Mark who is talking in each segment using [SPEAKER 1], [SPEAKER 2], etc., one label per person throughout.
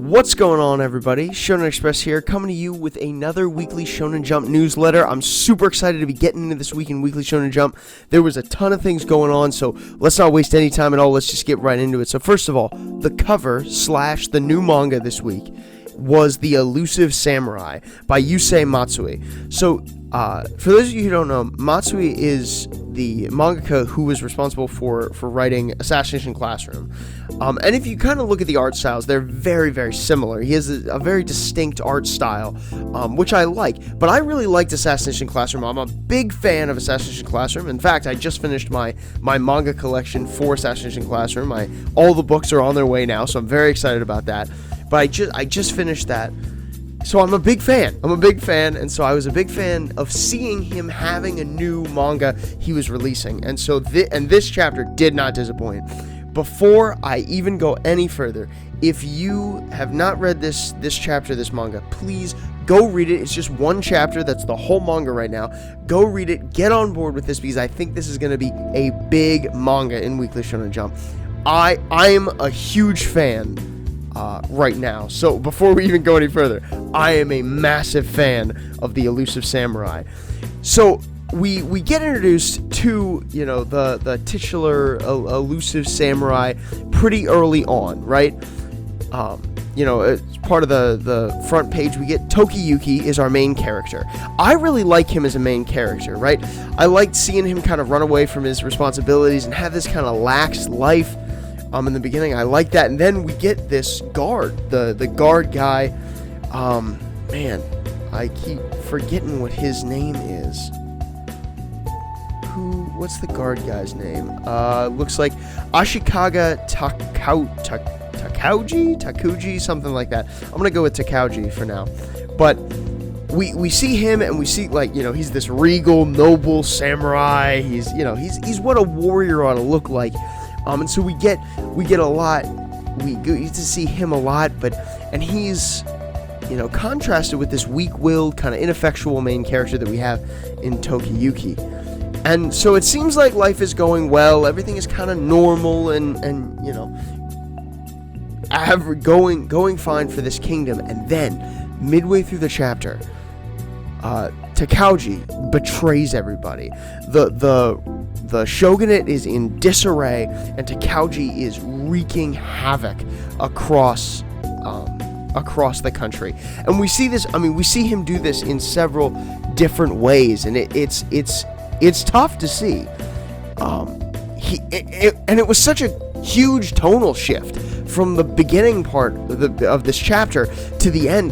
[SPEAKER 1] What's going on, everybody? Shonen Express here, coming to you with another weekly Shonen Jump newsletter. I'm super excited to be getting into this week in Weekly Shonen Jump. There was a ton of things going on, so let's not waste any time at all. Let's just get right into it. So first of all, the cover / the new manga this week was The Elusive Samurai by Yusei Matsui. So, for those of you who don't know, Matsui is the mangaka who was responsible for writing Assassination Classroom. And if you kind of look at the art styles, they're very, very similar. He has a very distinct art style, which I like. But I really liked Assassination Classroom. I'm a big fan of Assassination Classroom. In fact, I just finished my manga collection for Assassination Classroom. All the books are on their way now, so I'm very excited about that. But I just finished that. So I'm a big fan, and so I was a big fan of seeing him having a new manga he was releasing, and so this chapter did not disappoint. Before I even go any further, if you have not read this chapter, this manga, please go read it. It's just one chapter, that's the whole manga right now. Go read it, get on board with this, because I think this is going to be a big manga in Weekly Shonen Jump. I'm a huge fan right now. So before we even go any further, I am a massive fan of the Elusive Samurai. So we get introduced to, the titular Elusive Samurai pretty early on, right? It's part of the front page. We get Tokiyuki is our main character. I really like him as a main character, right? I liked seeing him kind of run away from his responsibilities and have this kind of lax life. In the beginning, I like that, and then we get this guard, the guard guy. Man, I keep forgetting what his name is. What's the guard guy's name? Looks like Ashikaga Takuji, something like that. I'm gonna go with Takauji for now. But we see him, and we see, he's this regal, noble samurai. He's what a warrior ought to look like. And so we get a lot. We get to see him a lot, and he's, contrasted with this weak-willed, kind of ineffectual main character that we have in Tokiyuki. And so it seems like life is going well. Everything is kind of normal, and going fine for this kingdom. And then, midway through the chapter, Takauji betrays everybody. The shogunate is in disarray, and Takauji is wreaking havoc across the country. And we see this. We see him do this in several different ways, and it's tough to see. And it was such a huge tonal shift from the beginning part of this chapter to the end.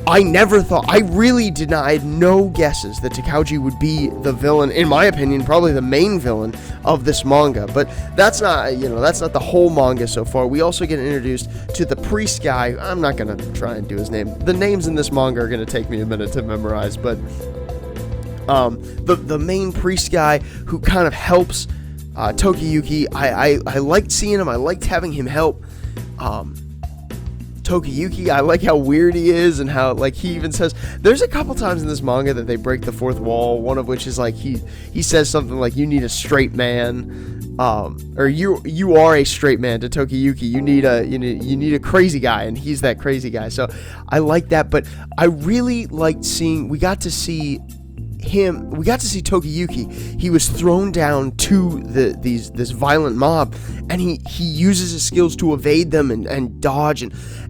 [SPEAKER 1] I never thought, I really did not, I had no guesses that Takauji would be the villain, in my opinion, probably the main villain of this manga, but that's not the whole manga so far. We also get introduced to the priest guy. I'm not going to try and do his name. The names in this manga are going to take me a minute to memorize, but the main priest guy who kind of helps Tokiyuki. I liked seeing him, I liked having him help Tokiyuki. I like how weird he is, and how, he even says, there's a couple times in this manga that they break the fourth wall, one of which is he says something like, you need a straight man, or you are a straight man to Tokiyuki, you need a crazy guy, and he's that crazy guy. So I like that, but I really liked seeing, we got to see Tokiyuki. He was thrown down to this violent mob, and he uses his skills to evade them and dodge,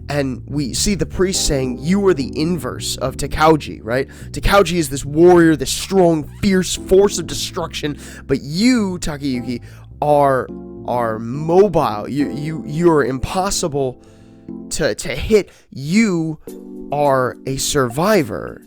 [SPEAKER 1] and we see the priest saying, you are the inverse of Takauji, right? Takauji is this warrior, this strong, fierce force of destruction, but you, Takiyuki, are mobile. You're impossible to hit. You are a survivor.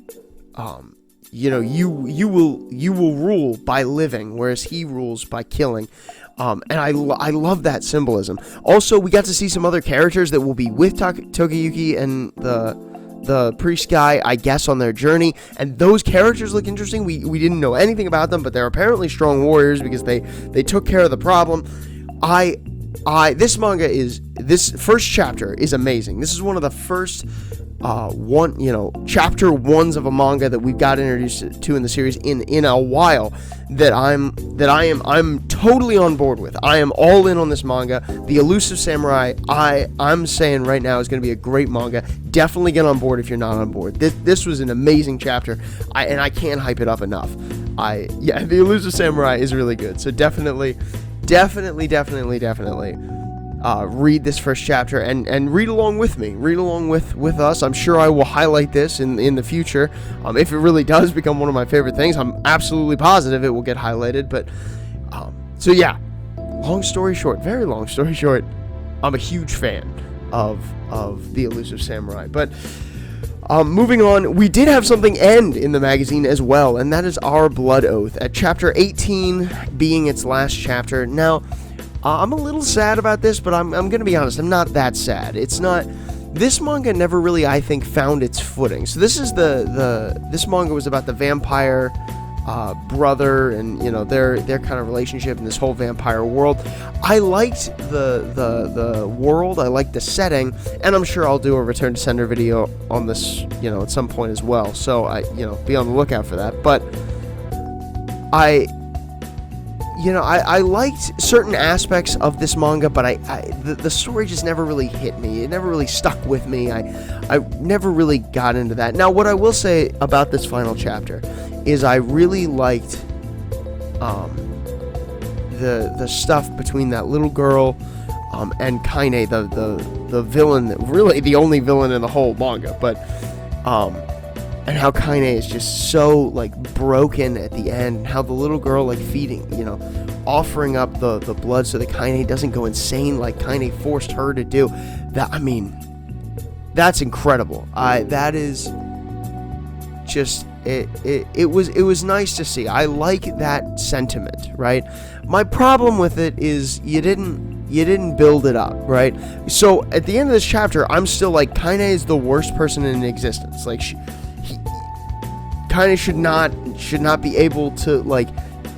[SPEAKER 1] You will rule by living, whereas he rules by killing. And I love that symbolism. Also, we got to see some other characters that will be with Tokiyuki and the priest guy, I guess, on their journey. And those characters look interesting. We didn't know anything about them, but they're apparently strong warriors because they took care of the problem. This first chapter is amazing. This is one of the first chapter ones of a manga that we've got introduced to in the series in a while that I'm totally on board with. I am all in on this manga. The Elusive Samurai, I'm saying right now, is going to be a great manga. Definitely get on board if you're not on board. This was an amazing chapter, and I can't hype it up enough. The Elusive Samurai is really good. So definitely read this first chapter and read along with me. Read along with us. I'm sure I will highlight this in the future. If it really does become one of my favorite things, I'm absolutely positive it will get highlighted. But so yeah, long story short, very long story short, I'm a huge fan of the Elusive Samurai. But moving on, we did have something end in the magazine as well, and that is Our Blood Oath, at chapter 18 being its last chapter. Now, I'm a little sad about this, but I'm going to be honest, I'm not that sad. This manga never really, I think, found its footing. So this is this manga was about the vampire brother and, their kind of relationship in this whole vampire world. I liked the world, I liked the setting, and I'm sure I'll do a return to sender video on this, at some point as well. So be on the lookout for that. But I liked certain aspects of this manga, but the story just never really hit me. It never really stuck with me. I never really got into that. Now, what I will say about this final chapter is I really liked the stuff between that little girl and Kaine, the villain, really the only villain in the whole manga, but and how Kaine is just so broken at the end, and how the little girl feeding, offering up the blood so that Kaine doesn't go insane like Kaine forced her to do. That's incredible. That is just it was nice to see. I like that sentiment, right? My problem with it is you didn't build it up, right? So at the end of this chapter, I'm still Kaine is the worst person in existence. Kaine should not be able to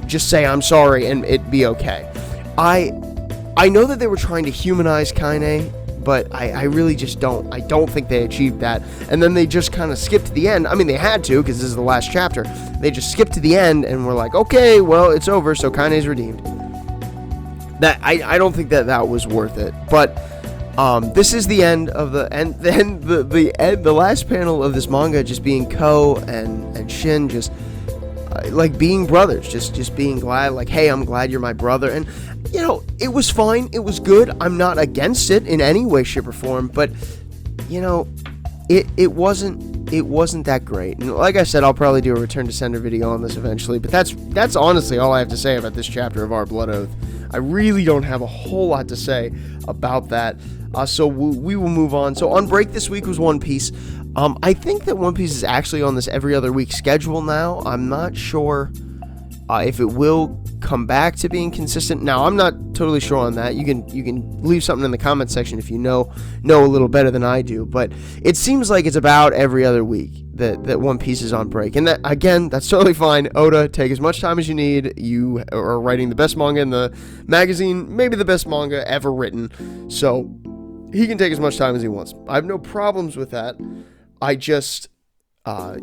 [SPEAKER 1] just say I'm sorry and it be okay. I know that they were trying to humanize Kaine, but I really just don't. I don't think they achieved that. And then they just kind of skipped to the end. I mean, they had to, because this is the last chapter. They just skipped to the end and were like, okay, well, it's over, so Kaine's redeemed. That I don't think that was worth it. But this is the end of the last panel of this manga just being Ko and Shin just being brothers, just being glad, hey, I'm glad you're my brother. And it was fine, it was good. I'm not against it in any way, shape, or form, but it wasn't that great. And like I said, I'll probably do a return to sender video on this eventually, but that's honestly all I have to say about this chapter of Our Blood Oath. I really don't have a whole lot to say about that. So we will move on. So on break this week was One Piece. I think that One Piece is actually on this every other week schedule now. I'm not sure if it will come back to being consistent. Now, I'm not totally sure on that. You can leave something in the comment section if you know a little better than I do. But it seems like it's about every other week that One Piece is on break. And that, again, that's totally fine. Oda, take as much time as you need. You are writing the best manga in the magazine, maybe the best manga ever written. So he can take as much time as he wants. I have no problems with that. I just, I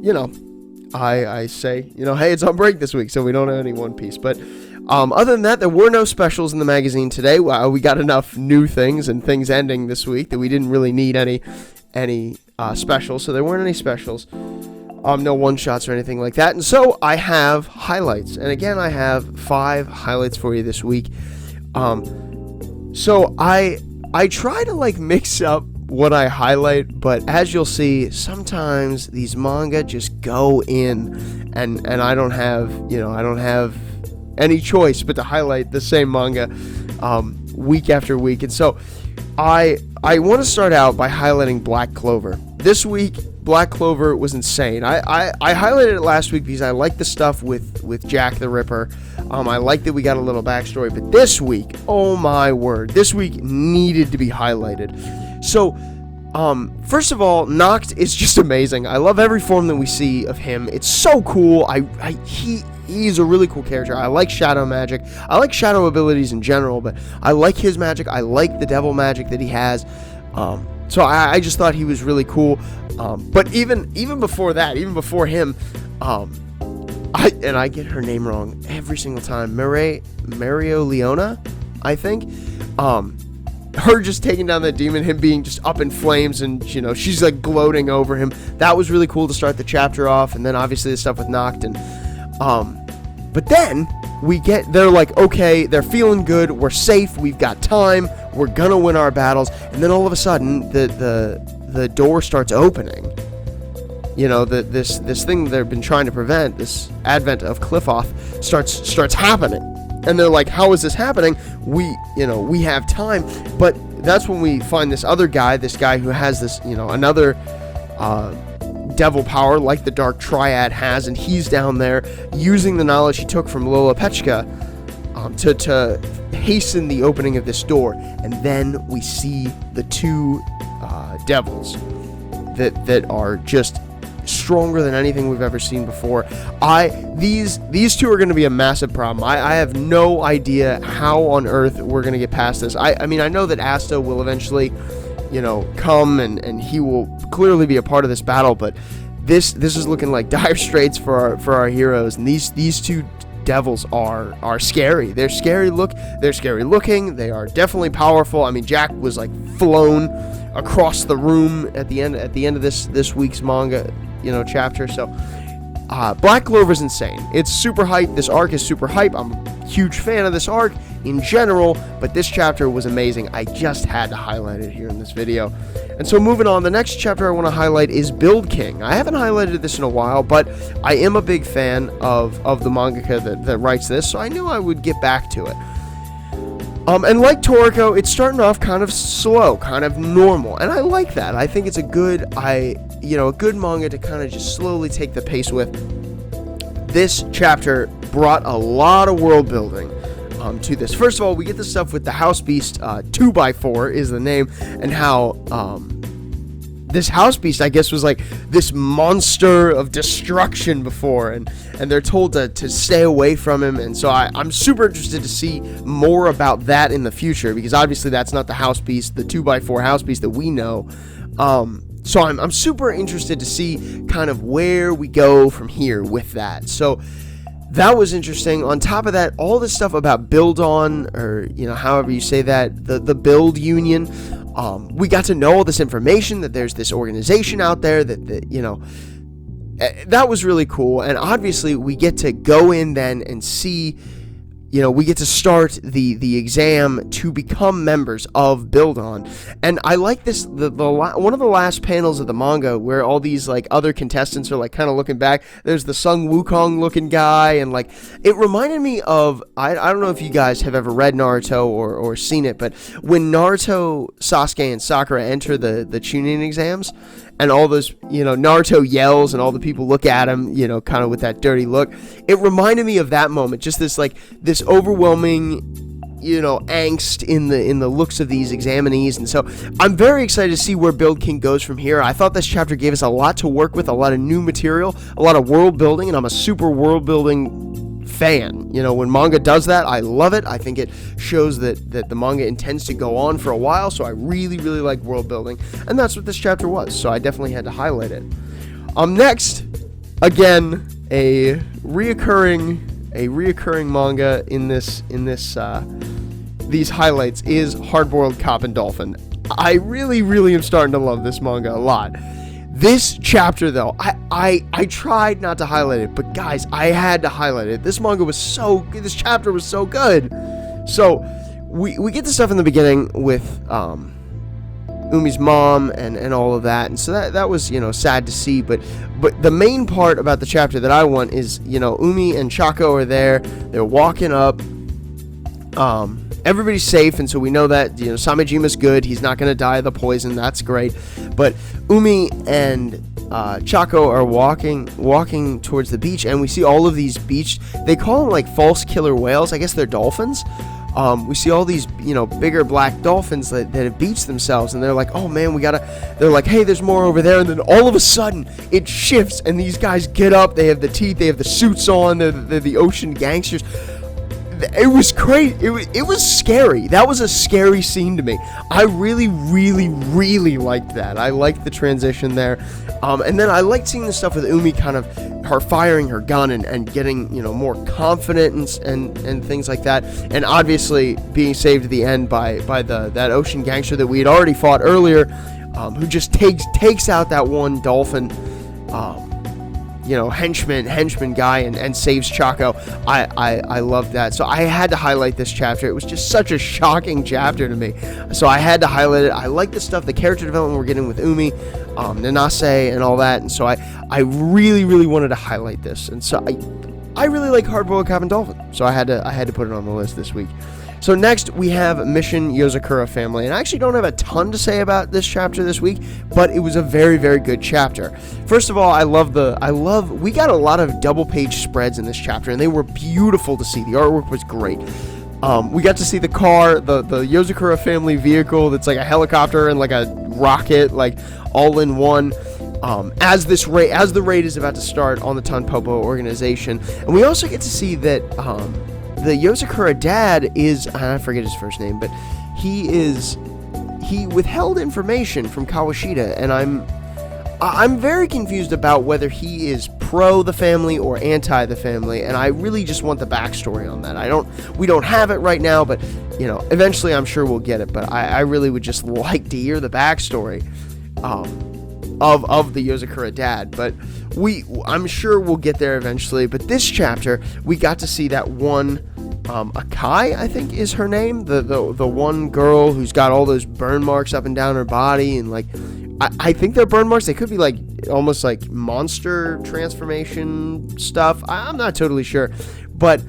[SPEAKER 1] say, hey, it's on break this week, so we don't have any One Piece. But other than that, there were no specials in the magazine today. We got enough new things and things ending this week that we didn't really need any specials, so there weren't any specials. No one-shots or anything like that. And so I have highlights. And again, I have 5 highlights for you this week. So I try to mix up what I highlight, but as you'll see, sometimes these manga just go in, and I don't have any choice but to highlight the same manga week after week. And so I want to start out by highlighting Black Clover. This week, Black Clover was insane. I highlighted it last week because I like the stuff with Jack the Ripper. I like that we got a little backstory, but this week, oh my word, this week needed to be highlighted. So, first of all, Noct is just amazing. I love every form that we see of him. It's so cool. He's a really cool character. I like shadow magic. I like shadow abilities in general, but I like his magic. I like the devil magic that he has. So I just thought he was really cool. But even before that, even before him, I get her name wrong every single time. Mario Leona, I think. Her just taking down that demon, him being just up in flames, and she's like gloating over him. That was really cool to start the chapter off, and then obviously the stuff with Noct. But then they're like, okay, they're feeling good, we're safe, we've got time, we're gonna win our battles, and then all of a sudden the door starts opening. This thing they've been trying to prevent, this advent of Cliffoth, starts happening. And they're like, how is this happening? We have time. But that's when we find this guy who has this, another devil power like the Dark Triad has, and he's down there using the knowledge he took from Lola Pechka to hasten the opening of this door. And then we see the two devils that are just stronger than anything we've ever seen before. These two are going to be a massive problem. I have no idea how on earth we're going to get past this. I mean, I know that Asta will eventually, come and he will clearly be a part of this battle, but this is looking like dire straits for our heroes, and these two devils are scary. They're scary looking. They are definitely powerful. I mean, Jack was like flown across the room at the end of this week's manga chapter. So Black Clover's insane. It's super hype. This arc is super hype. I'm a huge fan of this arc in general, but this chapter was amazing. I just had to highlight it here in this video. And so moving on, the next chapter I want to highlight is Build King. I haven't highlighted this in a while, but I am a big fan of the mangaka that writes this, so I knew I would get back to it. And like Toriko, it's starting off kind of slow, kind of normal, and I like that. I think it's a good manga to kind of just slowly take the pace with. This chapter brought a lot of world building to this. First of all, we get the stuff with the House Beast, 2x4 is the name, and how this House Beast, I guess, was like this monster of destruction before, and they're told to stay away from him. And so I'm super interested to see more about that in the future, because obviously that's not the House Beast, the 2x4 House Beast that we know. So I'm super interested to see kind of where we go from here with that. So that was interesting. On top of that, all this stuff about Build On, or however you say that, the Build Union. We got to know all this information, that there's this organization out there that was really cool. And obviously we get to go in then and see, we get to start the exam to become members of Build On. And I like this, one of the last panels of the manga where all these like other contestants are like kind of looking back. There's the Sung Wukong looking guy, and like it reminded me of, I don't know if you guys have ever read Naruto or seen it, but when Naruto, Sasuke, and Sakura enter the Chunin exams, and all those, Naruto yells and all the people look at him, kind of with that dirty look. It reminded me of that moment, just this overwhelming, angst in the looks of these examinees. And so I'm very excited to see where Build King goes from here. I thought this chapter gave us a lot to work with, a lot of new material, a lot of world building, and I'm a super world building fan. When manga does that, I love it. I think it shows that the manga intends to go on for a while, so I really, really like world building, and that's what this chapter was, so I definitely had to highlight it. Next, again, a reoccurring manga in these highlights is Hard-Boiled Cop and Dolphin. I really, really am starting to love this manga a lot. This chapter, though, I tried not to highlight it, but guys, I had to highlight it. This manga was so good. This chapter was so good. So we get the stuff in the beginning with Umi's mom and all of that, and so that was sad to see. But the main part about the chapter that I want is Umi and Chako are there. They're walking up. Everybody's safe, and so we know that Samejima's good. He's not going to die of the poison. That's great. But Umi and Chako are walking towards the beach, and we see all of these they call them like false killer whales. I guess they're dolphins. We see all these bigger black dolphins that have beached themselves, and they're like, oh man, they're like, hey, there's more over there. And then all of a sudden it shifts, and these guys get up. They have the teeth, they have the suits on, they're the ocean gangsters. it was crazy. It was scary. That was a scary scene to me. I really, really, really liked that. I liked the transition there. And then I liked seeing the stuff with Umi, kind of her firing her gun and getting, more confident and things like that. And obviously being saved at the end by that ocean gangster that we had already fought earlier, who just takes out that one dolphin, henchman guy and saves Chaco. I love that. So I had to highlight this chapter. It was just such a shocking chapter to me. So I had to highlight it. I like the stuff, the character development we're getting with Umi, Nanase, and all that. And so I really, really wanted to highlight this. And so I really like Hard-Boiled Cop and Dolphin. So I had to put it on the list this week. So next we have Mission Yozakura Family, and I actually don't have a ton to say about this chapter this week, but it was a very, very good chapter. First of all, we got a lot of double page spreads in this chapter, and they were beautiful to see. The artwork was great. We got to see the car, the Yozakura Family vehicle that's like a helicopter and like a rocket, like all in one. As the raid is about to start on the Tanpopo organization, and we also get to see that the Yozakura dad is, I forget his first name, but he withheld information from Kawashita, and I'm very confused about whether he is pro the family or anti the family, and I really just want the backstory on that. We don't have it right now, but eventually I'm sure we'll get it. But I really would just like to hear the backstory of the Yozakura dad. But I'm sure we'll get there eventually. But this chapter, we got to see that one Akai, I think is her name, the one girl who's got all those burn marks up and down her body, and like I think they're burn marks. They could be like almost like monster transformation stuff. I'm not totally sure, but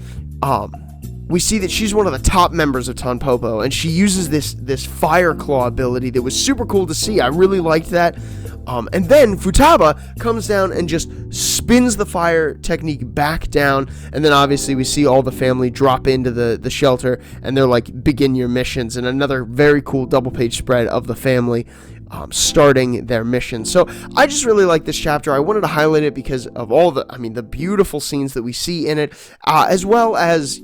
[SPEAKER 1] we see that she's one of the top members of Tanpopo, and she uses this fire claw ability that was super cool to see. I really liked that. And then Futaba comes down and just spins the fire technique back down, and then obviously we see all the family drop into the shelter, and they're like, begin your missions, and another very cool double page spread of the family starting their mission. So I just really like this chapter. I wanted to highlight it because of all the beautiful scenes that we see in it, as well as,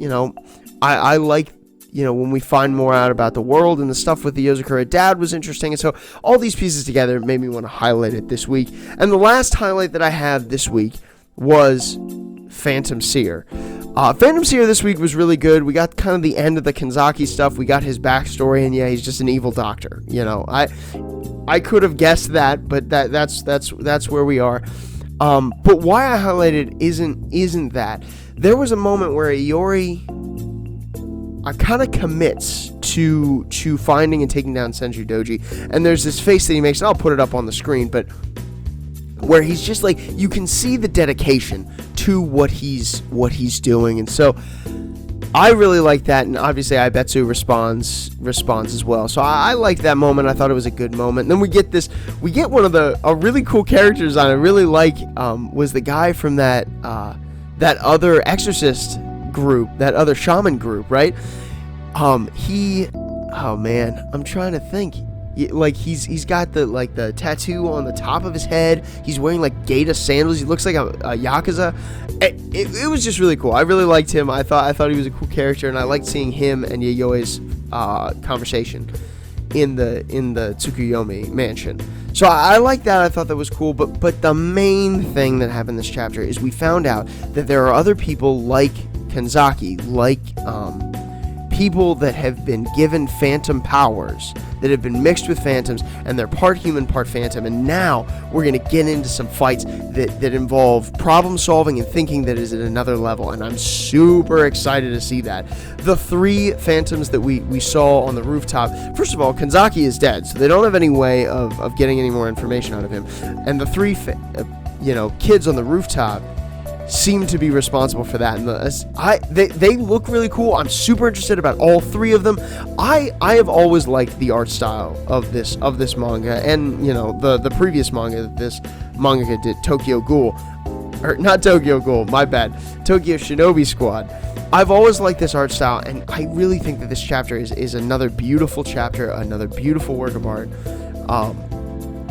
[SPEAKER 1] I like, when we find more out about the world, and the stuff with the Yozakura dad was interesting. And so all these pieces together made me want to highlight it this week. And the last highlight that I have this week was Phantom Seer. Phantom Seer this week was really good. We got kind of the end of the Kanzaki stuff. We got his backstory, and yeah, he's just an evil doctor. I could have guessed that, but that's where we are. But why I highlighted isn't that. There was a moment where Iori kind of commits to finding and taking down Senju Doji, and there's this face that he makes, and I'll put it up on the screen, but where he's just like, you can see the dedication to what he's doing. And so I really like that, and obviously Aibetsu responds as well. So I liked that moment. I thought it was a good moment. And then we get one of a really cool character design I really like, was the guy from that other exorcist group, that other shaman group, right? I'm trying to think. Like he's got the tattoo on the top of his head. He's wearing like Gaeta sandals. He looks like a yakuza. It was just really cool. I really liked him. I thought he was a cool character, and I liked seeing him and Yayoi's conversation in the Tsukuyomi mansion. So I like that. I thought that was cool. But the main thing that happened in this chapter is we found out that there are other people like Kanzaki, like people that have been given phantom powers, that have been mixed with phantoms, and they're part human, part phantom. And now we're going to get into some fights that involve problem solving and thinking that is at another level, and I'm super excited to see that. The three phantoms that we saw on the rooftop, first of all, Kanzaki is dead, so they don't have any way of getting any more information out of him, and the three kids on the rooftop seem to be responsible for that, and they look really cool. I'm super interested about all three of them. I have always liked the art style of this manga, and the previous manga that this mangaka did, Tokyo Ghoul, or not Tokyo Ghoul, my bad, Tokyo Shinobi Squad. I've always liked this art style, and I really think that this chapter is another beautiful chapter, another beautiful work of art.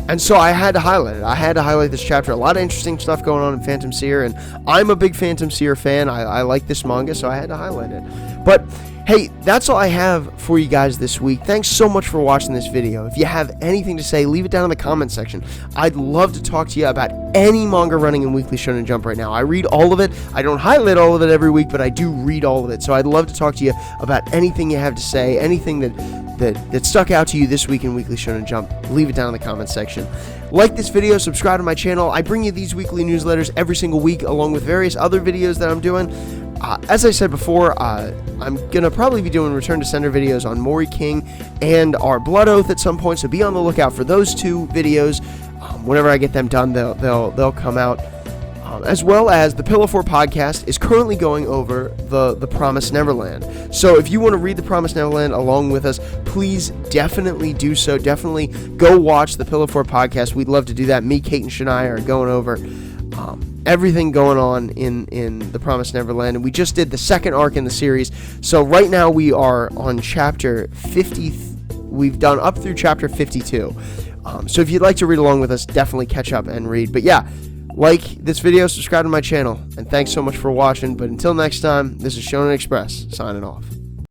[SPEAKER 1] And so I had to highlight it. I had to highlight this chapter. A lot of interesting stuff going on in Phantom Seer, and I'm a big Phantom Seer fan. I like this manga, so I had to highlight it. But hey, that's all I have for you guys this week. Thanks so much for watching this video. If you have anything to say, leave it down in the comment section. I'd love to talk to you about any manga running in Weekly Shonen Jump right now. I read all of it. I don't highlight all of it every week, but I do read all of it. So I'd love to talk to you about anything you have to say, anything that stuck out to you this week in Weekly Shonen Jump. Leave it down in the comment section. Like this video, subscribe to my channel. I bring you these weekly newsletters every single week, along with various other videos that I'm doing. As I said before, I'm going to probably be doing Return to Sender videos on Mori King and our Blood Oath at some point, so be on the lookout for those two videos. Whenever I get them done, they'll come out. As well as the Pillow 4 podcast is currently going over the Promised Neverland. So if you want to read the Promised Neverland along with us, please definitely do so. Definitely go watch the Pillow 4 podcast. We'd love to do that. Me, Kate, and Shania are going over everything going on in the Promised Neverland, and we just did the second arc in the series. So right now we are on chapter 50. We've done up through chapter 52. So if you'd like to read along with us, definitely catch up and read. But yeah, like this video, subscribe to my channel, and thanks so much for watching. But until next time, this is Shonen Express signing off.